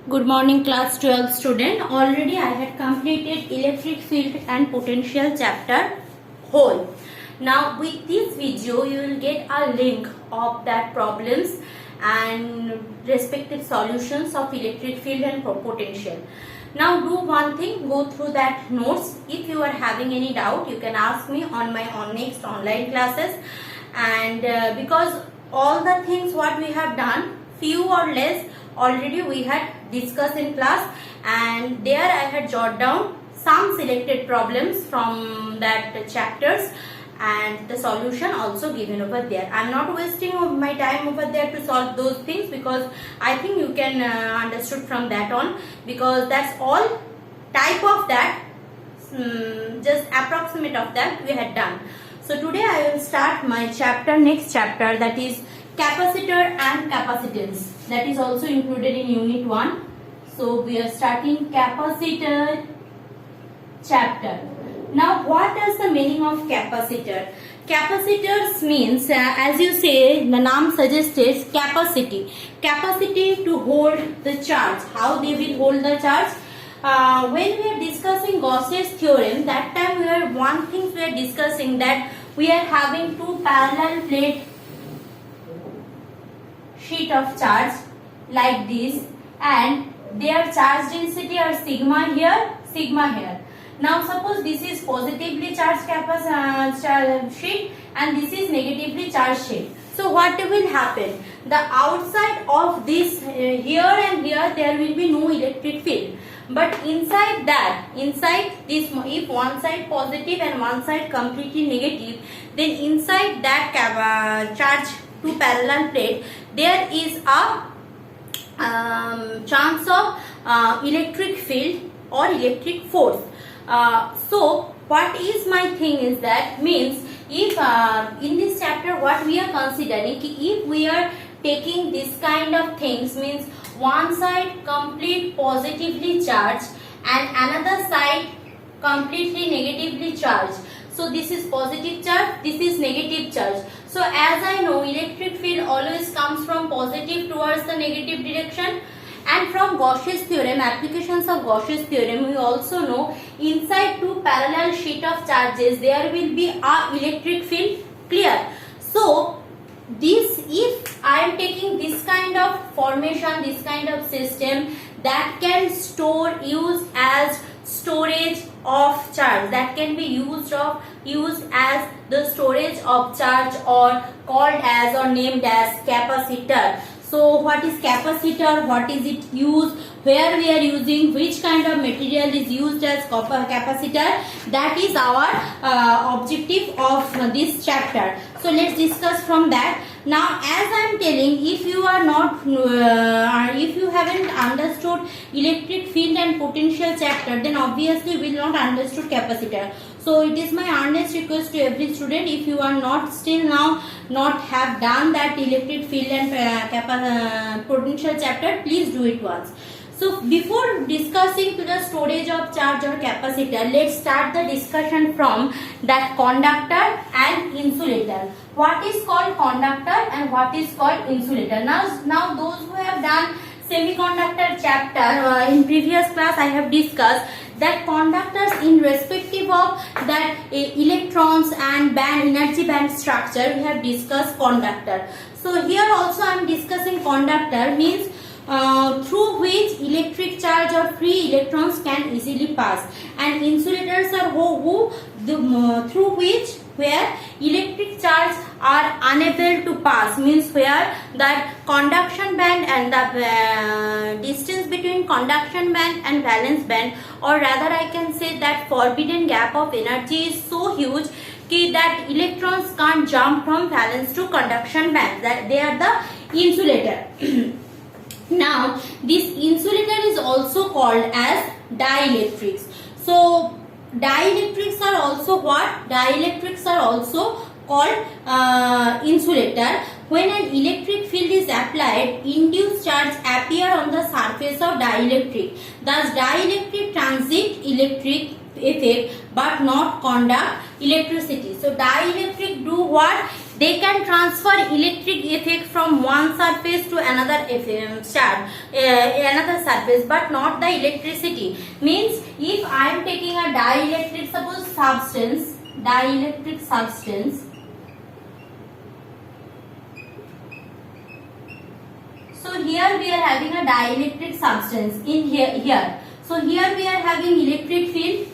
Good morning class 12 student. Already I had completed electric field and potential chapter whole. Now with this video you will get a link of that problems and respective solutions of electric field and potential. Now do one thing, go through that notes. If you are having any doubt you can ask me on my next online classes, and because all the things what we have done, few or less already we had discussed in class, and there I had jotted down some selected problems from that chapters and the solution also given over there. I am not wasting my time over there to solve those things because I think you can understood from that on, because that's all type of that, just approximate of that we had done. So today I will start my next chapter, that is capacitor and capacitance. That is also included in unit 1. So we are starting capacitor chapter. Now what is the meaning of capacitor? Capacitors means, as you say, the name suggests capacity. Capacity to hold the charge. How they will hold the charge? When we are discussing Gauss's theorem, that time we are discussing that we are having two parallel plate sheet of charge like this, and their charge density are sigma here, sigma here. Now suppose this is positively charged sheet and this is negatively charged sheet. So what will happen? The outside of this here and here there will be no electric field. But inside this, if one side positive and one side completely negative, then inside that charge to parallel plate there is a chance of electric field or electric force. So what is my thing is that means, if in this chapter what we are considering, if we are taking this kind of things, means one side complete positively charged and another side completely negatively charged. So this is positive charge, this is negative charge. So as I know, electric field always comes from positive towards the negative direction. And from Gauss's theorem, applications of Gauss's theorem, we also know inside two parallel sheet of charges there will be a electric field. Clear? So this, if I am taking this kind of formation, this kind of system that can use as storage of charge, that can be used as the storage of charge, or called as or named as capacitor. So what is capacitor? What is it used? Where we are using? Which kind of material is used as capacitor? That is our objective of this chapter. So let's discuss from that. Now as I am telling, if you are not, if you haven't understood electric field and potential chapter, then obviously you will not understood capacitor. So it is my earnest request to every student, if you are not still now not have done that electric field and potential chapter, please do it once. So before discussing to the storage of charge or capacitor, let's start the discussion from that conductor and insulator. What is called conductor and what is called insulator? Now those who have done semiconductor chapter, in previous class I have discussed that conductors, in respective of that electrons and energy band structure, we have discussed conductor. So here also I am discussing conductor, means through which electric charge or free electrons can easily pass, and insulators are through which where electric charge are unable to pass, means where that conduction band and the distance between conduction band and valence band, or rather I can say that forbidden gap of energy is so huge that electrons can't jump from valence to conduction band, that they are the insulator. Now this insulator is also called as dielectrics. So dielectrics are also what? Dielectrics are also called insulator. When an electric field is applied, induced charge appear on the surface of dielectric. Thus dielectric transmit electric effect but not conduct electricity. So dielectric do what? they can transfer electric effect from one surface to another another surface, but not the electricity. Means if I am taking a dielectric, suppose dielectric substance. So here we are having a dielectric substance in here. So here we are having electric field.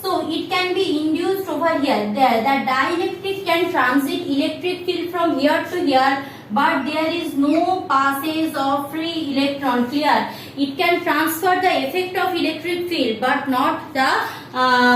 So it can be induced over here. The dielectric can transit electric field from here to here, but there is no passage of free electron. Clear? It can transfer the effect of electric field, but not the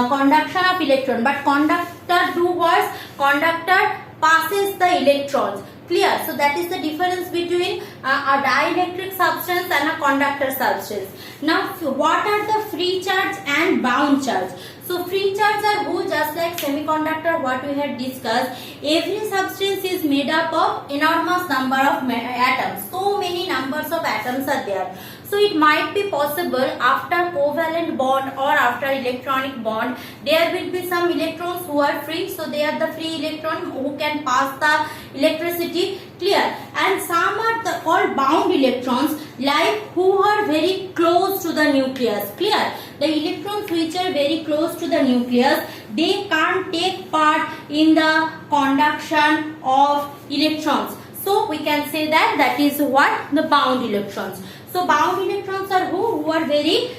conduction of electron. But conductor do what? Conductor passes the electrons. Clear? So that is the difference between a dielectric substance and a conductor substance. Now what are the free charge and bound charge? So free charge are who? Just like semiconductor, what we had discussed, every substance is made up of enormous number of atoms. So many numbers of atoms are there. So it might be possible after covalent bond or after electronic bond, there will be some electrons who are free. So they are the free electron who can pass the electricity. Clear? And some are the all bound electrons, like who are very close to the nucleus. Clear? The electrons which are very close to the nucleus, they can't take part in the conduction of electrons. So we can say that that is what? The bound electrons. So bound electrons are who are very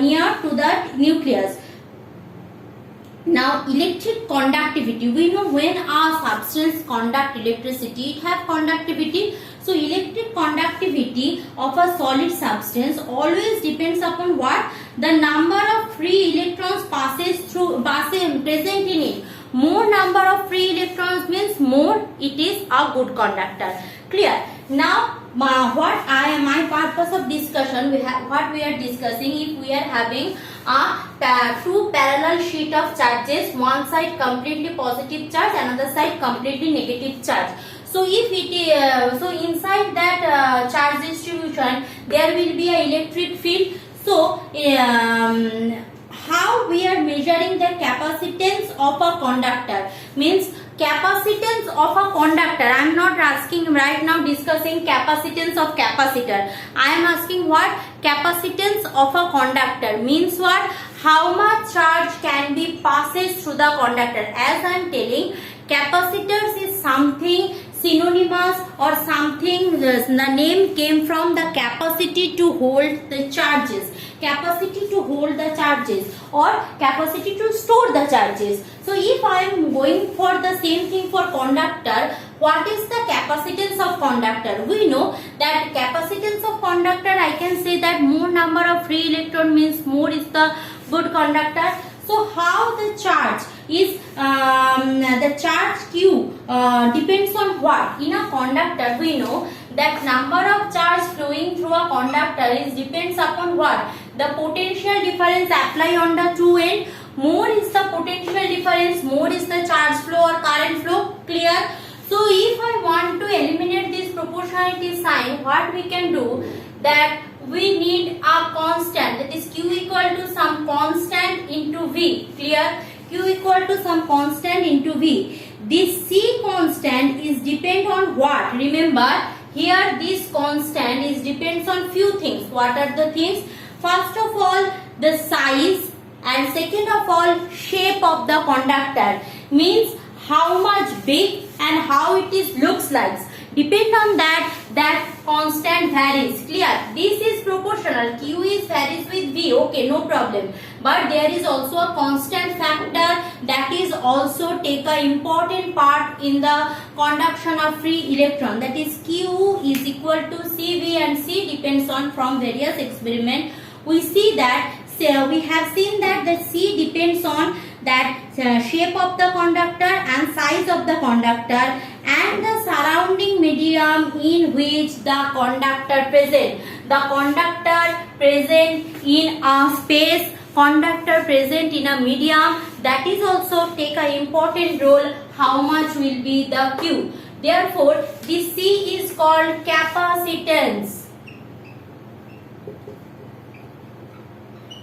near to the nucleus. Now electric conductivity, we know when a substance conduct electricity, it have conductivity. So electric conductivity of a solid substance always depends upon what? The number of free electrons present in it. More number of free electrons means more it is a good conductor. Clear? Now my purpose of discussion, what we are discussing, if we are having two parallel sheet of charges, one side completely positive charge, another side completely negative charge. So if it so inside that charge distribution there will be a electric field. So how we are measuring the capacitance of a conductor? Means capacitance of a conductor. I am not asking right now discussing capacitance of capacitor. I am asking what? Capacitance of a conductor. Means what? How much charge can be passes through the conductor. As I am telling, capacitors is something synonymous or something, the name came from the capacity to hold the charges, capacity to hold the charges, or capacity to store the charges. So if I am going for the same thing for conductor, what is the capacitance of conductor? We know that capacitance of conductor, I can say that more number of free electron means more is the good conductor. So how the charge is, the charge Q depends on what? In a conductor we know that number of charge flowing through a conductor is depends upon what? The potential difference apply on the two end. More is the potential difference, more is the charge flow or current flow. Clear? So if I want to eliminate this proportionality sign, what we can do, that we need a constant, that is Q equal to some constant into V. Clear? Q equal to some constant into V. This C constant is depend on what? Remember, here this constant is depends on few things. What are the things? First of all, the size, and second of all, shape of the conductor. Means how much big and how it is looks like. Depend on that constant varies. Clear? This is proportional. Q is varies with V. Okay, no problem. But there is also a constant factor that is also take a important part in the conduction of free electron. That is Q is equal to CV, and C depends on from various experiment. We see that we have seen that the C depends on that shape of the conductor and size of the conductor and the surrounding medium in which the conductor present. The conductor present in a space, conductor present in a medium, that is also take an important role how much will be the Q. Therefore, this C is called capacitance.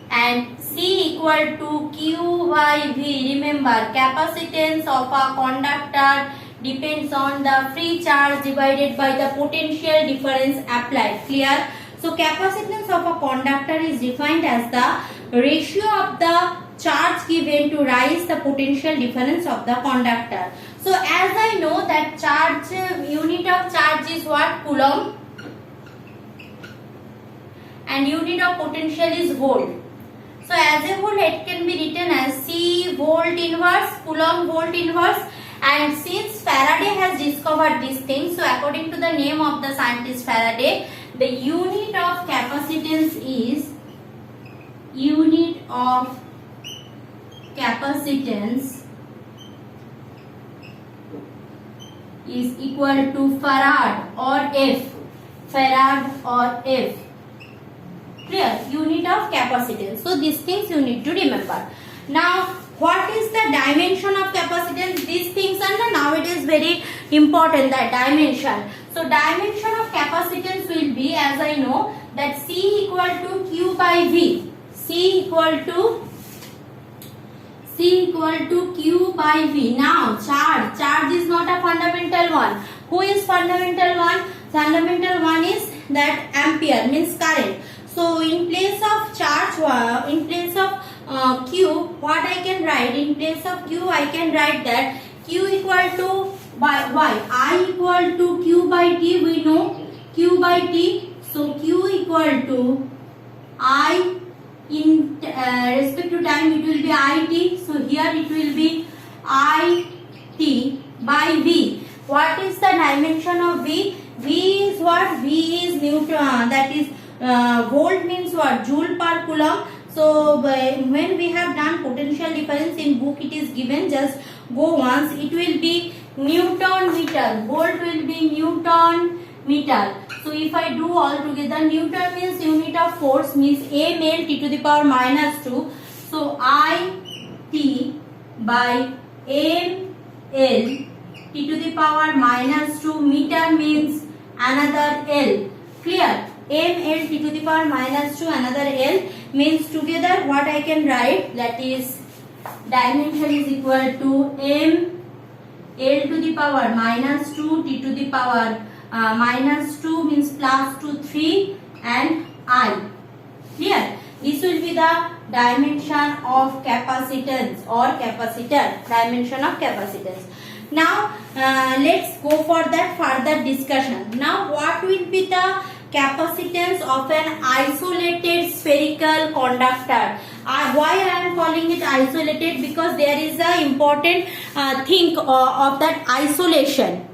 And C equal to Q by V. Remember, capacitance of a conductor depends on the free charge divided by the potential difference applied. Clear? So capacitance of a conductor is defined as the ratio of the charge given to rise the potential difference of the conductor. So as I know that charge, unit of charge is what? Coulomb, and unit of potential is volt. So as a whole it can be written as C volt inverse, Coulomb volt inverse. And since Faraday has discovered this thing, so according to the name of the scientist Faraday, the unit of capacitance is equal to Farad or F. Farad or F. Clear? Unit of capacitance. So these things you need to remember. Now what is the dimension of capacitance? These things are nowadays very important, the dimension. So dimension of capacitance will be, as I know, that C equal to Q by V. C equal to Q by V. Now charge is not a fundamental one. Who is fundamental one? Fundamental one is that ampere, means current. So in place of charge, in place of Q, what I can write? In place of Q, I can write that Q equal to by Y. I equal to Q by T. We know Q by T. So Q equal to I in respect to time, it will be IT. So here it will be IT by V. What is the dimension of V? V is what? V is Newton. That is volt means what? Joule per coulomb. So when we have done potential difference in book, it is given, just go once. It will be Newton meter. Volt will be Newton meter. So if I do all together, Newton means unit of force, means ml t to the power minus 2. So I t by ml t to the power minus 2, meter means another L. Clear? ml t to the power minus 2, another L, means together what I can write, that is dimension is equal to m L to the power minus 2 t to the power minus 2 means plus 2 3 and I. Clear? This will be the dimension of capacitance or capacitor, dimension of capacitance. Now let's go for that further discussion. Now what will be the capacitance of an isolated spherical conductor? Why I am calling it isolated? Because there is a important thing of that isolation.